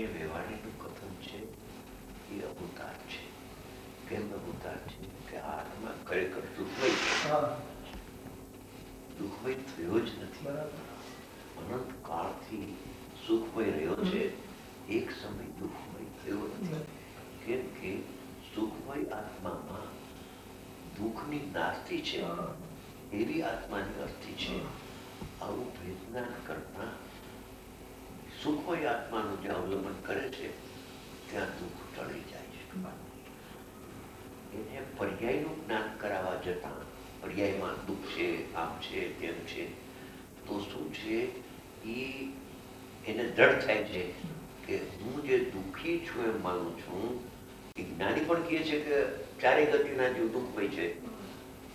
માટે વ્યવહારીનું કથન છે એ અભૂતાર છે. કેમ અભૂતાર છે કે આત્મા ખરેખર દુઃખમય છે, દુઃખમય થયો જ નથી. અનંત કાળથી સુખમય રહ્યો છે, એક સમય દુઃખમય થયો નથી. કેમ કે સુખમય આત્મામાં દુઃખની નાસ્તિ છે, એવી આત્માની અસ્થિ છે. આવું વેદના કરતા સુખમય આત્માનું જે અવલંબન કરે છે ત્યાં દુઃખ ટળી જાય છે. એને પર્યાયનું જ્ઞાન કરાવવા જતા પર્યાયમાં દુઃખ છે, આમ છે, તેમ છે, તો શું છે એને દ્રઢ થાય છે કે હું જે દુઃખી છું એમ માનું છું. એ જ્ઞાની પણ કહે છે કે ચારે ગતિના જે દુઃખમય છે,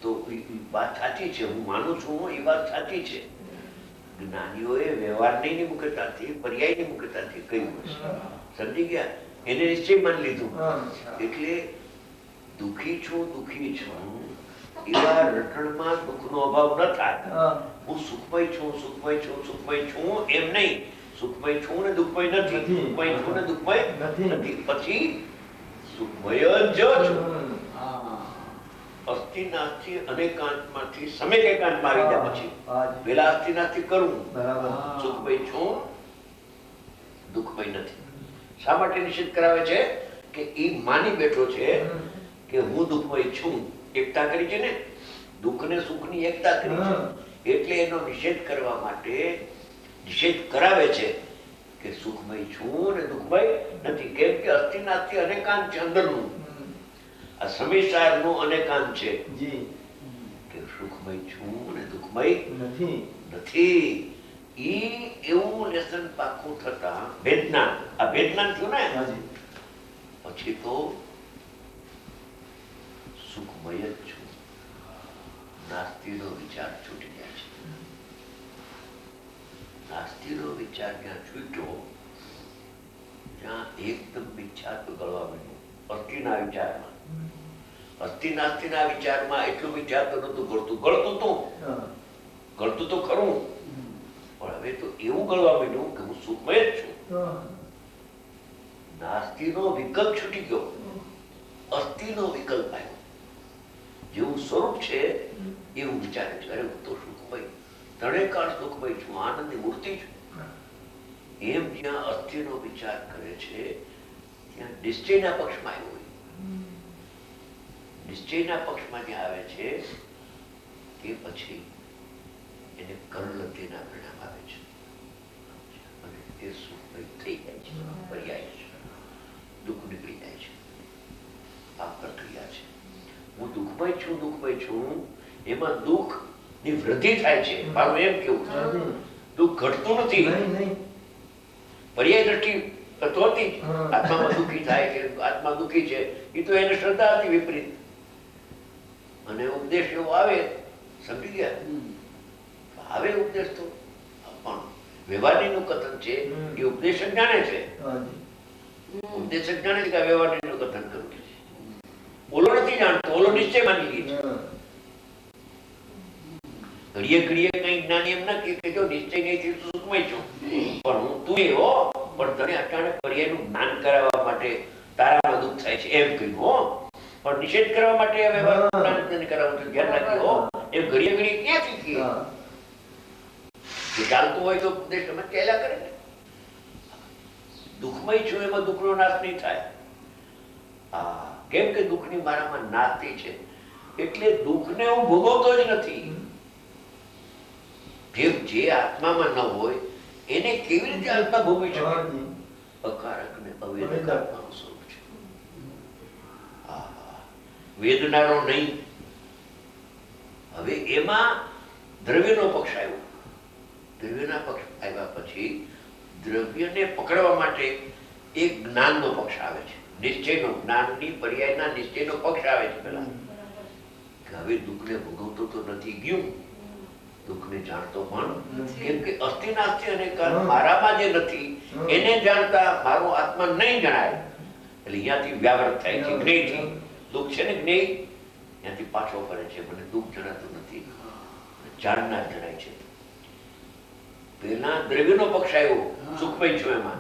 તો એ વાત સાચી છે, હું માનું છું એ વાત સાચી છે. જ્ઞાનીઓએ વ્યવહારની મુખ્યતાથી પર્યાયની મુખ્યતાથી કહ્યું હશે. સમજી ગયા? એને નિશ્ચય માની લીધું. એટલે દુઃખી છું એવા રટણમાં દુઃખનો અભાવ ન થાય. હું સુખમય છું એમ નહીં. સુખમય છું ને દુઃખમય નથી, સુખમય છું ને દુઃખમય નથી. પછી સુખમય જ છું. અસ્થિ નાસ્તિ અનેકાંતમાંથી સમેક એકાંતમાં આવી જાય. પછી પેલા અસ્થિ નાસ્તિ કરવું, સુખમય છું દુઃખમય નથી. શા માટે નિશ્ચિત કરાવે છે કે એ માની બેઠો છે કે હું દુઃખમય છું. એકતા કરી છે ને, દુઃખ ને સુખ ની એકતા કરી છે. એટલે એનો નિષેધ કરવા માટે નિષેધ કરાવે છે કે સુખમય છું ને દુઃખમય નથી. કેમ કે અસ્થિ નાસ્તિ અનેકાંત છે, અંદરનું. આ સમીસારનું અનેકાંત છે કે સુખમય છું ને દુઃખમય નથી. એવું લેસન પાકું થતા વેદના, આ વેદના થયું ને, પછી તો સુખમય જ છું, નાસ્તિનો વિચાર છૂટી જાય છે. નાસ્તિનો વિચાર જ્યાં છૂટ્યો ત્યાં એકદમ ઈચ્છા તો ગળવા માંડ્યું. અસ્થિના વિચારમાં, અસ્થિ નાસ્તિના વિચારમાં એટલું વિચાર તો નતું ગળતું. ગળતું તો ખરું, પણ હવે તો એવું ગળવા માંડ્યું કે હું સુખમય જ છું. નાસ્તિનો વિકલ્પ છૂટી ગયો, અસ્થિનો વિકલ્પ આવ્યો. જેવું સ્વરૂપ છે એવું વિચારે છે, અરે હું તો સુખમય, ત્રણેય સુખમય છું, આનંદની મૂર્તિ છું. એમ જ્યાં અસ્થિનો વિચાર કરે છે ત્યાં નિશ્ચયના પક્ષમાં આવ્યો હોય. નિશ્ચયના પક્ષમાં જ્યાં આવે છે તે પછી એને કરલતીના પરિણામ આવે છે અને તે સુખમય થઈ જાય છે. પર્યાય છે, દુઃખ નીકળી જાય છે. આ પ્રક્રિયા છે. હું દુઃખમય છું એમાં દુઃખ ની વૃદ્ધિ થાય છે. મારું એમ કેવું છે, દુઃખ ઘટતું નથી. પર્યાય દ્રષ્ટિ તો હતી, આત્મામાં દુઃખી થાય કે આત્મા દુઃખી છે, એ તો એને શ્રદ્ધા હતી વિપરીત. અને ઉપદેશ એવો આવે, સમજી ગયા, આવે ઉપદેશ તો પણ વ્યવહારનું કથન છે એ ઉપદેશક જાણે છે. ઉપદેશક જાણે છે કે વ્યવહારનું કથન કરવું છે. ઓલો નથી જાણતો, ઓલો નિશ્ચય માની લે છે. ઘડીએ કઈ જ્ઞાની એમ ના કે જો નિશ્ચય નહીં સુખમય છું, પણ હું તું એવો, પણ તને અચાનક પર્યાયનું જ્ઞાન કરાવવા માટે તારામાં દુઃખ થાય છે એમ કહ્યું હો. પણ નિષેધ કરવા માટે વ્યવહારનું જ્ઞાન કરાવવું છે, ધ્યાન રાખજો. એમ ઘડીએ ક્યાંથી કીએ? ચાલતું હોય તો ઉપદેશ તમે કહેલા કરે ને. દુઃખમય છું એમાં દુઃખનો નાશ નહીં થાય. કેમ કે દુઃખની મારામાં નાસ્તિ છે, એટલે દુઃખને હું ભોગવતો જ નથી. જે આત્મામાં ન હોય એને કેવી રીતે આત્મા ભોગવી શકે? અકારક ને અવેદક આત્માનું સ્વરૂપ છે. વેદનારો નહીં. હવે એમાં દ્રવ્યનો પક્ષ આવ્યો. દ્રવ્યના પક્ષ આવ્યા પછી દ્રવ્યને પકડવા માટે એક જ્ઞાનનો પક્ષ આવે છે. નિશ્ચયનો, જ્ઞાનની પર્યાયના નિશ્ચયનો પક્ષ આવે છે. પેલા કે હવે દુઃખને ભોગવતો તો નથી ગયું, દુઃખને જાણતો પણ. કેમ કે અસ્થિ નાસ્તિ અને મારામાં જે નથી એને જાણતા મારો આત્મા નહીં જણાય. એટલે અહીંયાથી વ્યાવૃત થાય છે જ્ઞેયથી. દુઃખ છે ને જ્ઞેય, ત્યાંથી પાછો કરે છે. મને દુઃખ જણાતું નથી, જાણનાર જણાય છે. પેલા દ્રવ્યનો પક્ષ આવ્યો, સુખમય છું એમાં.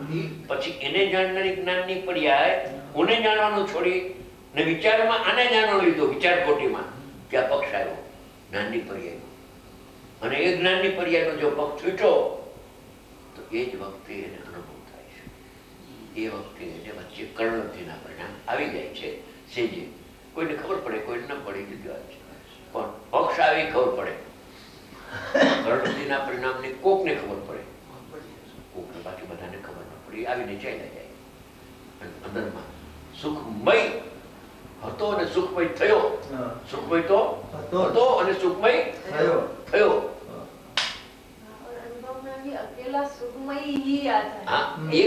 પછી એને જાણનારી જ્ઞાનની પર્યાય કોને જાણવાનું છોડી ને વિચારમાં આને જાણવાનું લીધો, વિચાર કોટીમાં ત્યાં પક્ષ આવ્યો જ્ઞાનની પર્યાયનો. અને એ જ્ઞાનની પર્યાયનો જો પક્ષ છૂટ્યો તો એ જ વખતે એને અનુભવ થાય છે. એ વખતે એને વચ્ચે કર્ણવૃત્તિના પરિણામ આવી જાય છે. સેજે કોઈને ખબર પડે, કોઈને ન પડે, જુદી વાત છે. પણ પક્ષ આવી ખબર પડે. કર્ણવૃત્તિના પરિણામની કોકને ખબર પડે, કોકને બાકી બધાને ખબર ન પડે. આવીને ચાલ્યા જાય. અને અંદરમાં સુખમય હતો અને સુખમય થયો. સુખમય તો હતો અને સુખમય થયો. अकेला सुखमय ही आता है।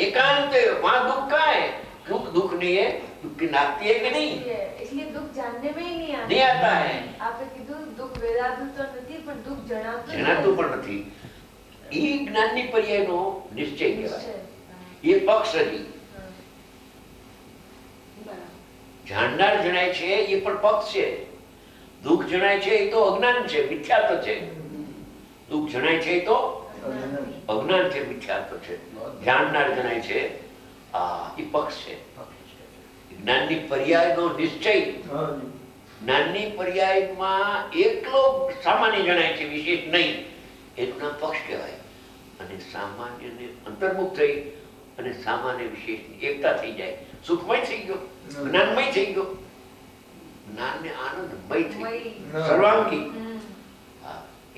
एकांत वहाँ दुख का है, दुख नहीं है, दुख की नापती है कि नहीं, इसलिए दुख जानने में ही नहीं आता है। आपने કીધું દુખ વેરાતું તો નથી પણ દુખ જણાતું પણ નથી. એ જ્ઞાનની પર્યાયનો નિશ્ચય કહેવાય. એ પક્ષ હતી. જાણનાર જણાય છે એ પણ પક્ષ છે. દુઃખ જણાય છે એ તો અજ્ઞાન છે, મિથ્યાત્વ છે. દુઃખ જણાય છે એ તો અજ્ઞાન છે, મિથ્યાત્વ છે. જાણનાર જણાય છે એ પક્ષ છે. જ્ઞાનની પર્યાયનો નિશ્ચય, જ્ઞાનની પર્યાયમાં એકલો સામાન્ય જણાય છે, વિશેષ નહીં, એનું નામ પક્ષ કહેવાય. અને સામાન્યને અંતર્મુખ થઈ અને સામાન્ય વિશેષની એકતા થઈ જાય. સુખમય થઈ ગયો, જ્ઞાનમય થઈ ગયો. જ્ઞાનને આનંદમય થઈ ગયો, સર્વાંગી.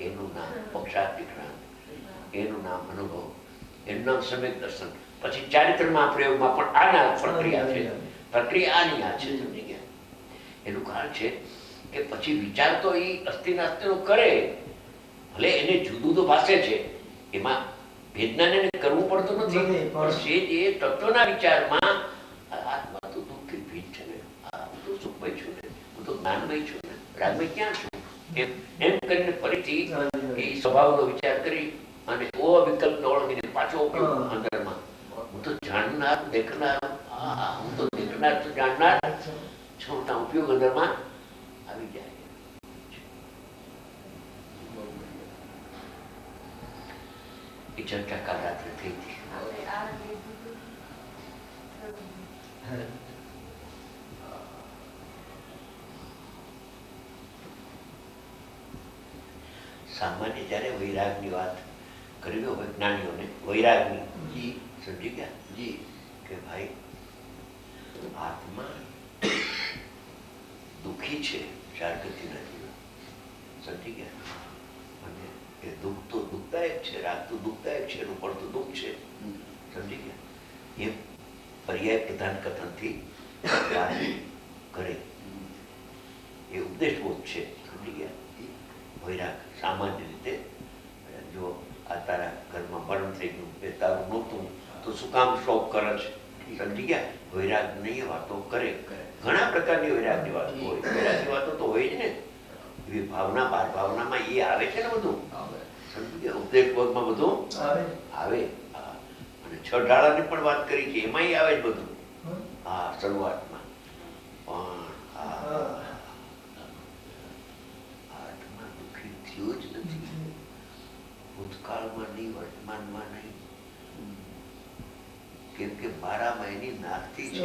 એનું નામ પક્ષાતિક્રમણ, એનું નામ અનુભવ, એનું નામ સમ્યક દર્શન. પછી ચારિત્રમાં પ્રયોગમાં પણ આના પ્રક્રિયા છે. પ્રક્રિયા આની આ છે, સમજી ગયા? એનું કારણ છે કે પછી વિચાર તો એ અસ્થિ નાસ્તિનો કરે, ભલે એને જુદું તો ભાષે છે, એમાં ભેદનાને કરવું પડતું નથી. પણ છે એ તત્વના વિચારમાં આત્મા તો દુઃખથી ભીત છે ને, હું તો સુખમય છું ને, હું તો જ્ઞાનમય છું ને, રાગમય ક્યાં છું? એમ કરીને ફરીથી એ સ્વભાવનો વિચાર કરી અને ઓ વિકલ્પ ઓળખીને પાછો ઉપયોગ અંદરમાં. હું તો જાણનાર, દેખનાર, હું તો દેખનાર તો જાણનાર છું, ઉપયોગ અંદરમાં આવી જાય. એ ચર્ચા કાલ રાત્રે થઈ હતી. સામાન્ય જયારે વૈરાગની વાત કરી હોય જ્ઞાનીઓને, વૈરાગની, સમજી ગયા જી કે ભાઈ આત્મા દુઃખી છે, જાગૃતિ નથી, સમજી ગયા? અને એ દુઃખ તો દુઃખદાયક છે, રાગ તો દુઃખદાયક છે, એનું પડતું દુઃખ છે, સમજી ગયા? એ પર્યાય પ્રધાન કથનથી વાત કરે, એ ઉપદેશબોધ છે, સમજી ગયા? વૈરાગ સામાન્ય રીતે જો આ તારા ઘરમાં મરણ થઈ ગયું, એ તારું નહોતું તો શું કામ શોક કરે છે, સમજી ગયા? વૈરાગ નહીં વાતો કરે. ઘણા પ્રકારની વૈરાગની વાતો હોય. વૈરાગની વાતો તો હોય જ ને, એવી ભાવના, બાર ભાવનામાં એ આવે છે ને બધું, સમજી ગયા? ઉપદેશ બોધમાં બધું આવે. અને છ ઢાળાની પણ વાત કરી છે, એમાં આવે જ બધું. હા, શરૂઆતમાં પણ જ નથી, ભૂતકાળમાં નહીં, વર્તમાનમાં નહીં. કેમ કે મારામાં એની નાખતી છે,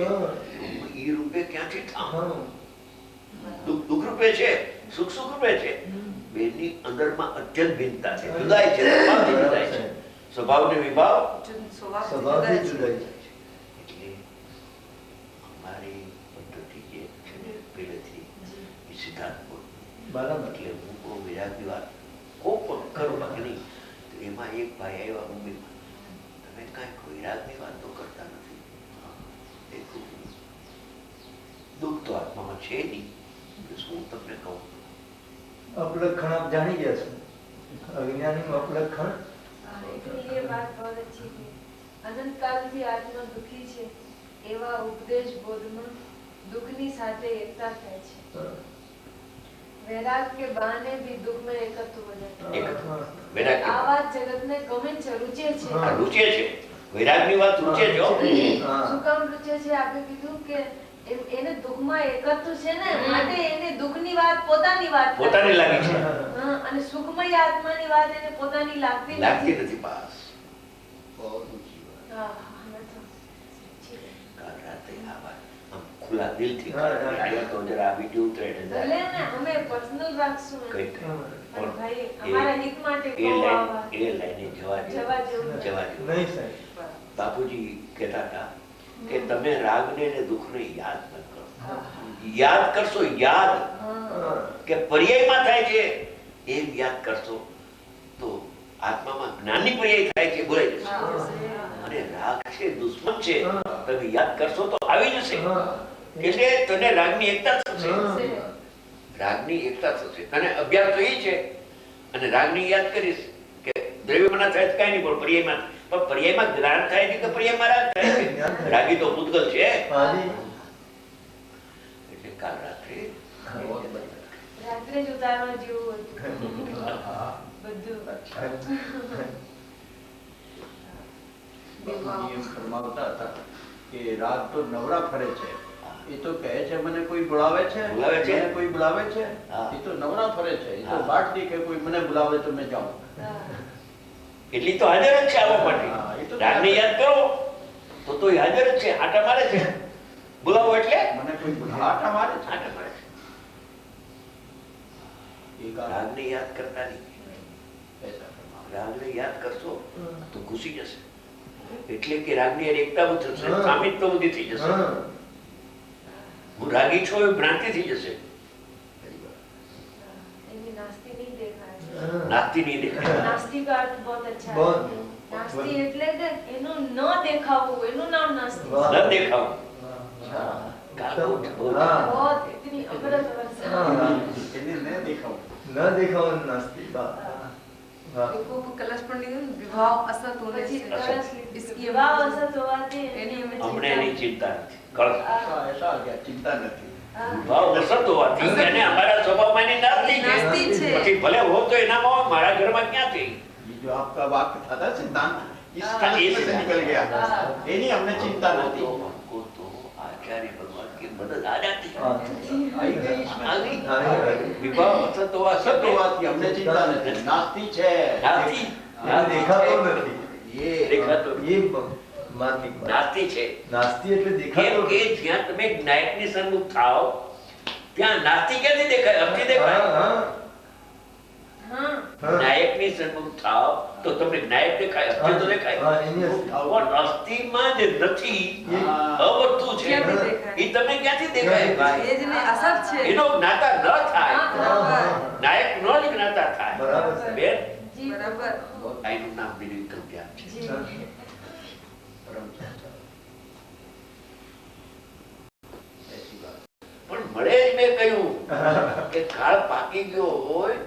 એ રૂપે ક્યાંથી થામ? દુઃખ રૂપે છે, સુખ સુખ રૂપે છે. બેની અંદરમાં અત્યંત ભિન્નતા છે, જુદાઈ છે, સ્વભાવથી જુદાઈ છે. સ્વભાવ ને વિભાવ સ્વભાવથી જુદાઈ છે. એટલે અમારી પદ્ધતિ જે છે ને પહેલેથી એ સિદ્ધાંત એટલે હું વિરાગની વાત ખૂબ કરું બાકી નહીં. તો એમાં એક ભાઈ આવ્યા મુંબઈમાં, તમે કાંઈક વિરાગની વાત તો કરતા નથી. દુઃખ તો આત્મામાં છે નહીં, હું તમને કહું. અપલક્ષણ આપ જાણી ગયા છો, અજ્ઞાનીનું અપલક્ષણ. ये बात बहुत अच्छी थी. अनंत कालથી આત્મા દુઃખી છે એવા ઉપદેશ બોધમાં દુઃખની સાથે એકતા થાય છે. वैराग के बहाने भी दुख में एकत्व हो जाता है. आ बात जगत ने गमे છે, रुचे છે. રૂચે છે, વૈરાગની વાત રૂચે છે. શું કામ રૂચે છે? આપે કીધું કે એને દુઃખમાં એકતું છે ને, માટે એને દુઃખની વાત પોતાની વાત પોતાની લાગી છે, હા, અને સુખમય આત્માની વાત એને પોતાની લાગતી લાગતી નથી. પાસ બહુ ઊંચી વાત. હા, અમે તો કાલ રાતે આ વાત આમ ખુલ્લા દિલથી હા, અહીંયા તો જરા આ વિડીયો ઉતરે ને ભલે ને અમે પર્સનલ રાખશું કઈ એમ. થાય. પણ ભાઈ અમારા હિત માટે એ કહો આવા. લાઈને જવા દો. જવા જેવું જવા દો. નહીં સાહેબ. બાપુજી કહેતા હતા કે તમે રાગને ને દુઃખને યાદ ન કરો. યાદ કરશો, યાદ હા. કે પર્યાયમાં થાય છે એમ યાદ કરશો તો આત્મામાં જ્ઞાનની પર્યાય થાય છે, બોલાઈ જશે. અને રાગ છે, દુશ્મન છે, તમે યાદ કરશો તો આવી જશે. એટલે તને રાગની એકતા થશે, રાગની એકતા થશે. તને અભ્યાસ તો એ છે અને રાગની યાદ કરીશ કે દ્રવ્યમાં ના થાય તો કાંઈ નહીં, પણ પર્યાયમાં, પણ પર્યાયમાં જ્ઞાન થાય છે કે પર્યાયમાં રાગ થાય છે? રાગી તો પૂતગલ છે. હાજી. એટલે કાલ રાત્રે રાત્રે જ ઉતારવા જેવું હતું બધું. બાપુજી એમ ફરમાવતા હતા કે રાગ તો નવરા ફરે છે. એ તો કહે છે મને કોઈ બોલાવે છે, બોલાવે છે. મને કોઈ બોલાવે છે. હા. એ તો નવરા ફરે છે. એ તો હા. વાટ નહીં કે કોઈ મને બોલાવે તો મેં જાઉં. એટલી તો હાજર જ છે આવવા હા, એ માટે. તો રાગને યાદ કરો તો એ હાજર જ છે, આટા મારે છે. બોલાવો એટલે મને કોઈ બોલાવે આટા મારે છે. આટા મારે છે. એ કામ રાગને યાદ કરતા નહીં. ऐसा फरमाया। રાગને યાદ કરશો તો ઘૂસી જશે. એટલે કે રાગની હારે એકતા થશે, સામિત્વ બધી થઈ જશે. હું રાગી છું એ ભ્રાંતિ થઈ જશે. એની નાસ્તી નહીં દેખાય. નાસ્તી નહીં દેખાય. नास्ती का अर्थ बहुत अच्छा बहुत। है. नास्ती એટલે કે એનું ન દેખાવું, એનું નામ નાસ્તી. વાહ. ન દેખાવું. કાકો જ બહુ. હા. बहुत इतनी अमृत वर्षा. हाँ। એને ન દેખાવું. ન દેખાવું નાસ્તી. વાહ. વાહ. देखो वो कलश पंडित है, विवाह असत होने પછી से કળશ इसकी લીધી. વિવાહ અસત હોવાથી એની અમે હમણે ચિંતા. એની ચિંતા નથી. કળશ. ऐसा ऐसा आ गया, चिंता नहीं। હા. ભાવ અસત હોવાથી એને અમારા સ્વભાવમાં એની નાસ્તી છે. नास्ती છે. પછી ભલે હો તો એનામાં હોય, મારા ઘરમાં ક્યાંથી? ये जो आपका वाक्य था ना सिद्धांत, इस हाँ। तरीके से निकल गया। हाँ। ये नहीं हमने चिंता हमको नहीं तो- हमको तो आचार्य भगवान की मदद आ जाती है। हाँ। आई गई इसमें। आ गई। આવી. विवाह असत होवा सब सत्य तो बात की हमने चिंता नहीं। नास्ती है। नास्ती એને દેખાતો નથી. ये દેખાતો એ માર્મિક વાત. નાસ્તી છે. નાસ્તી એટલે કેમ દેખાતો કે જ્યાં તમે જ્ઞાયકની સન્મુખ થાઓ ત્યાં નાસ્તી ક્યાંથી દેખાય? અસ્થિ દેખાય. હા, હા. હા. હા. નાયકની સન્મુખ થાઓ તો તમને નાયક દેખાય, અસ્થિ તો દેખાય. હા, એની અસ્થિ. પણ અસ્થિમાં જે નથી, हाँ। અવસ્તુ છે, ક્યાંથી દેખાય? એ તમને ક્યાંથી દેખાય ભાઈ? ये जिन्हें असत છે એનો જ્ઞાતા ન થાય, બરાબર નાયક નો જ જ્ઞાતા થાય. બરાબર છે. બેન, જી. બરાબર આનું નામ નિર્વિકલ્પ ધ્યાન છે. જી. परम चर्चा। ऐसी बात। પણ મળે જ મેં કહ્યું કે કાળ પાકી ગયો હોય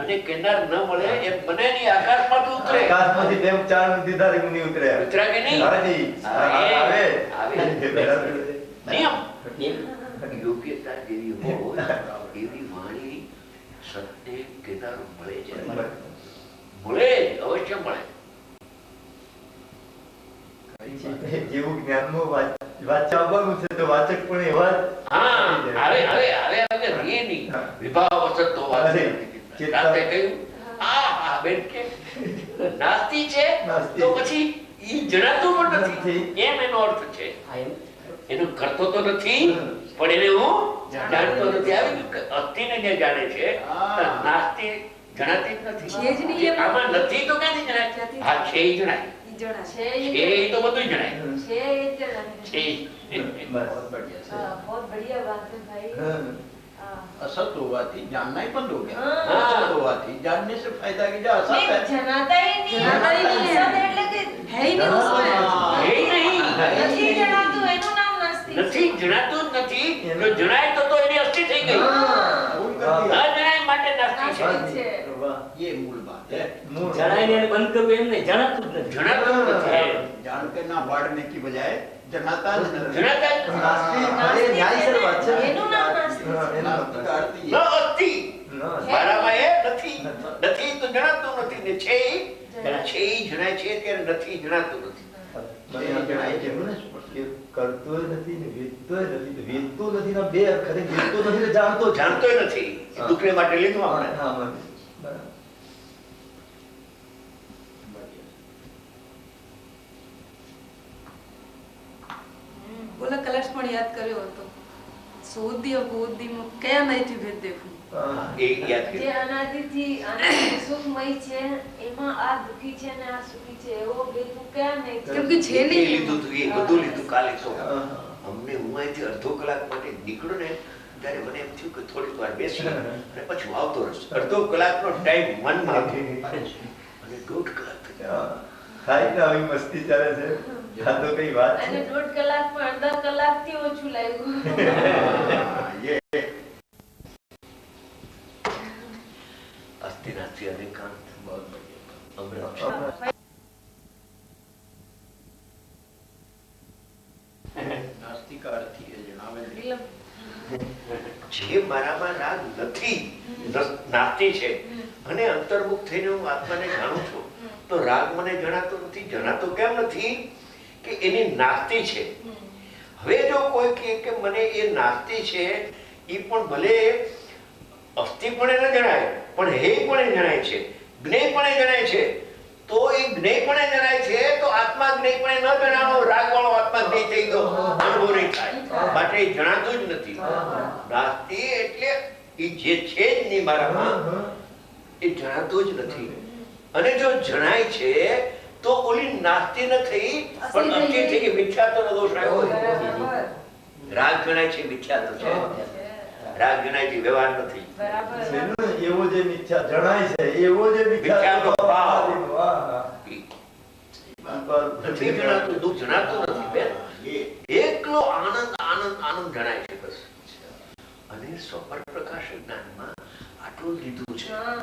અને કિનાર ન મળે એમ બને નહીં, આકાશમાંથી ઉતરે. આકાશમાંથી બે ચાર દીદારે મુનિ ઉતર્યા. ઉતર્યા કે નહીં? હાજી. આવે. આવે. આવે. બરાબર. નિયમ યોગ્યતા જેવી હોય એવી વાણી સત્ય કિનાર મળે છે. મળે જ, અવશ્ય મળે. જેવું જ્ઞાનમાં વાંચા આવવાનું છે તો વાચક પણ એવા હા, આવે આવે આવે આવે રે નહીં. વિભાવ વસત તો વાત અરે, ચેતના. રાતે કહ્યું આ બેન કે નાસ્તી છે નાસ્તી. તો પછી ઈ જણાતું પણ નથી. નથી. એમ એનો અર્થ છે. એનું કરતો તો નથી પણ એને હું જાણતો નથી. આવી ગયું કે અસ્થિને જે જાણે છે તો નાસ્તી જણાતી જ નથી. છે જ નહીં એમાં. આમાં નથી તો ક્યાંથી જણાય? ક્યાંથી? હા, છે ઈ જણાય. ઈ જણા છે છે ઈ તો બધું જણાય. છે એ જ જણાય. છે ઈ. बहुत बढ़िया से। हाँ, बहुत बढ़िया बात है भाई. હા. हाँ. असत हुआ थी जानना ही बंद हो गया। हाँ। असत हुआ थी जानने से फायदा की जो असत नहीं, है जनाता ही नहीं. जनाता ही नहीं है. असत એટલે કે है ही नहीं उसमें हाँ। છે ઈ નહીં. નથી જણાતું એનું નામ નાસ્તિક. નથી જણાતું જ નથી. જો જણાય તો એની અસ્થિ થઈ ગઈ. भूल कर ન दिया। જણાય માટે નાસ્તી છે. નાસ્તિક છે. વાહ. ये मूल बात है। મૂળ. જણાઈને એને બંધ કરવું એમ નહીં, જણાતું જ નથી. જણાતું જ નથી. जान के ना बांटने की बजाय जनाता જ નથી। જણાતા જ નથી. નાસ્તી અરે નાસ્તિક ન્યાયસર વાત છે. એનું નામ નાસ્તિક. હા, એનો नास्तिक का अर्थ ન ये है। અસ્થિ. ન. મારામાં એ નથી. નથી તો જણાતું નથી ને છે ઈ જણાય. છે ઈ જણાય છે ત્યારે નથી જણાતું નથી. મને આ કહેવાય કે એ કરતોય નથી ને વેચતોય નથી ને વેચતો નથી ને બે અક્ષરે વેચતો નથી ને જાણતો જ. જાણતોય નથી. દુઃખને માટે લીધું આપણે. હા, બરાબર. બોલા કલશ પણ યાદ કર્યો હતો સોદી ગોદીમાં કયા નહીંથી ભેદ દેખું હા. એ યાદ જે કર્યું. અનાદિથી અનાદિ સુખમય છે એમાં આ દુઃખી છે ને આ સુખી છે એવો ભેદ હું ક્યાં નહીં કેમ કે છે એ નહીં લીધું હતું, એ બધું લીધું કાલે તો. હા. અમને હું અહીંથી અડધો કલાક માટે નીકળ્યો ને ત્યારે મને એમ થયું કે થોડીક વાર બેસી અને પછી હું આવતો રહીશ. અડધો કલાકનો ટાઈમ મનમાં હતો. અને 1.5 કલાક થઈ ગયા. હા. થાય ને આવી મસ્તી ચાલે છે. આ તો કઈ વાત અને છે. 1.5 કલાક પણ અડધા કલાકથી ઓછું લાગ્યું અસ્થિનાથી અનેકાંત. બહુ બઢિયા. અમૃત. નાસ્તિકાર્થી એ જણાવે છે. વિલંબ. જે મારામાં રાગ નથી, નાસ્તિ છે, અને અંતર્મુખ થઈને હું આત્માને જાણું છું, તો રાગ મને જણાતો નથી. જણાતો કેમ નથી? કે એની નાસ્તિ છે. હવે જો કોઈ કહે કે મને એ નાસ્તિ છે, એ પણ ભલે અસ્થિ પણ એને જણાય, પણ હે પણ એ જણાય છે, જ્ઞેય પણ એ જણાય છે, તો એ જ્ઞેય પણ એ જણાય છે, તો આત્મા જ્ઞેય પણ એ ન જણાવો, રાગ વાળો આત્મા જ્ઞેય થઈ ગયો, અનુભવ નહીં થાય. માટે એ જણાતું જ નથી. નાસ્તિ એટલે એ જે છે જ નહીં મારામાં, એ જણાતું જ નથી. અને જો જણાય છે તો ઓલી નાસ્તિ ન થઈ પણ અતિ થઈ ગઈ, મિથ્યાત્વનો દોષ આવ્યો હોય. બરાબર રાગ જણાય છે, મિથ્યાત્વ છે. રાગ જણાય છે, વ્યવહાર નથી. બરાબર એવો જે મિથ્યા જણાય છે એવો જે મિથ્યાનો ભાવ. વાહ, વાહ. નથી જણાતું, દુઃખ જણાતું નથી બેન. એકલો આનંદ આનંદ આનંદ જણાય છે બસ. અને સ્વપર પ્રકાશ જ્ઞાનમાં આટલું જ લીધું છે. હા.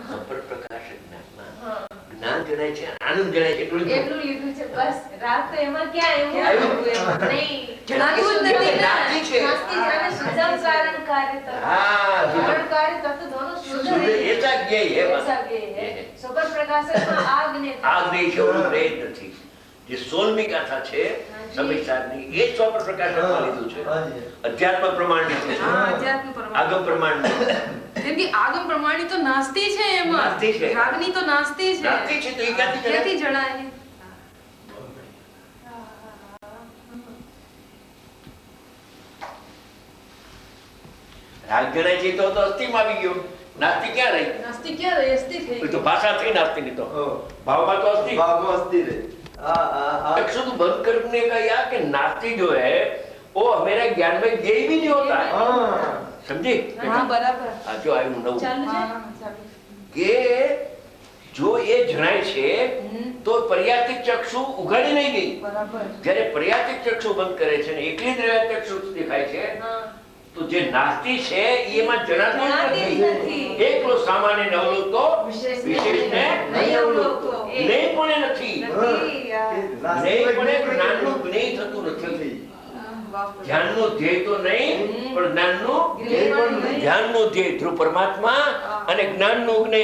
સ્વપર પ્રકાશ જ્ઞાનમાં જ્ઞાન જણાય છે, આનંદ જણાય છે, એટલું લીધું. એટલું લીધું છે બસ. રાગ તો એમાં ક્યાં એવું આવ્યું? નહીં. જણાતું જ નથી ને. નાસ્તિ છે. नास्ति जाने शुद्धम कारण कार्यता हाँ, कारण कार्यता तो दोनों शुद्ध શુદ્ધ है એસા જ્ઞેય હે બસ. ऐसा के है सुपर प्रकाशक आग ने આ જ્ઞેય છે, ઓલું જ્ઞેય જ નથી. જે સોલમી ગાથા છે સમિસારની, એ જ સ્વપર પ્રકાશકમાં લીધું છે. હાજી. અધ્યાત્મ પ્રમાણ લીધું છે, હા અધ્યાત્મ પરમાણુ આગમ પ્રમાણ નહીં. કેમ કે આગમ પ્રમાણી તો નાસ્તિ છે એમાં નાસ્તિ છે. રાગની તો નાસ્તિ છે નાસ્તિ છે તો એ ક્યાંથી જણાય? ક્યાંથી જણાય બહુ બઢિયા. રાગ જણાય છે તો અસ્થિમાં આવી ગયો. નાસ્તિ ક્યાં રહી? નાસ્તિ ક્યાં રહી અસ્થિ થઈ એ તો ગઈ ભાષા થઈ નાસ્તિની તો. ઓહ. ભાવમાં તો અસ્થિ. ભાવમાં અસ્થિ રહે. આ शुद्ध बंद करने का या कि नास्ति जो है वो हमारे ज्ञान में ये भी नहीं होता है. હા. समझे? હા બરાબર આ જો આવ્યું નવું चालू હા है હા ચાલુ કે જો એ જણાય છે તો પર્યાતિક ચક્ષુ ઉઘાડી નહીં ગઈ. બરાબર જ્યારે પર્યાતિક ચક્ષુ બંધ કરે છે ને એકલી જ ચક્ષુ દેખાય છે, हाँ તો જે નાસ્તિ છે એમાં જણાતું જ જણાતી જ નથી. નથી. એકલો સામાન્ય ને અવલોકતો विशेषने વિશેષને नहीं अवलोकतो નહીં પણ એ નથી. નથી યાર. નહીં પણ એ જ્ઞાનનું જ્ઞેય થતું નથી. ધ્યાનનું ધ્યેય તો નહીં પણ જ્ઞાનનું જ્ઞેય પણ નહીં. ધ્યાનનું ધ્યેય ધ્રુવ પરમાત્મા અને જ્ઞાનનું જ્ઞેય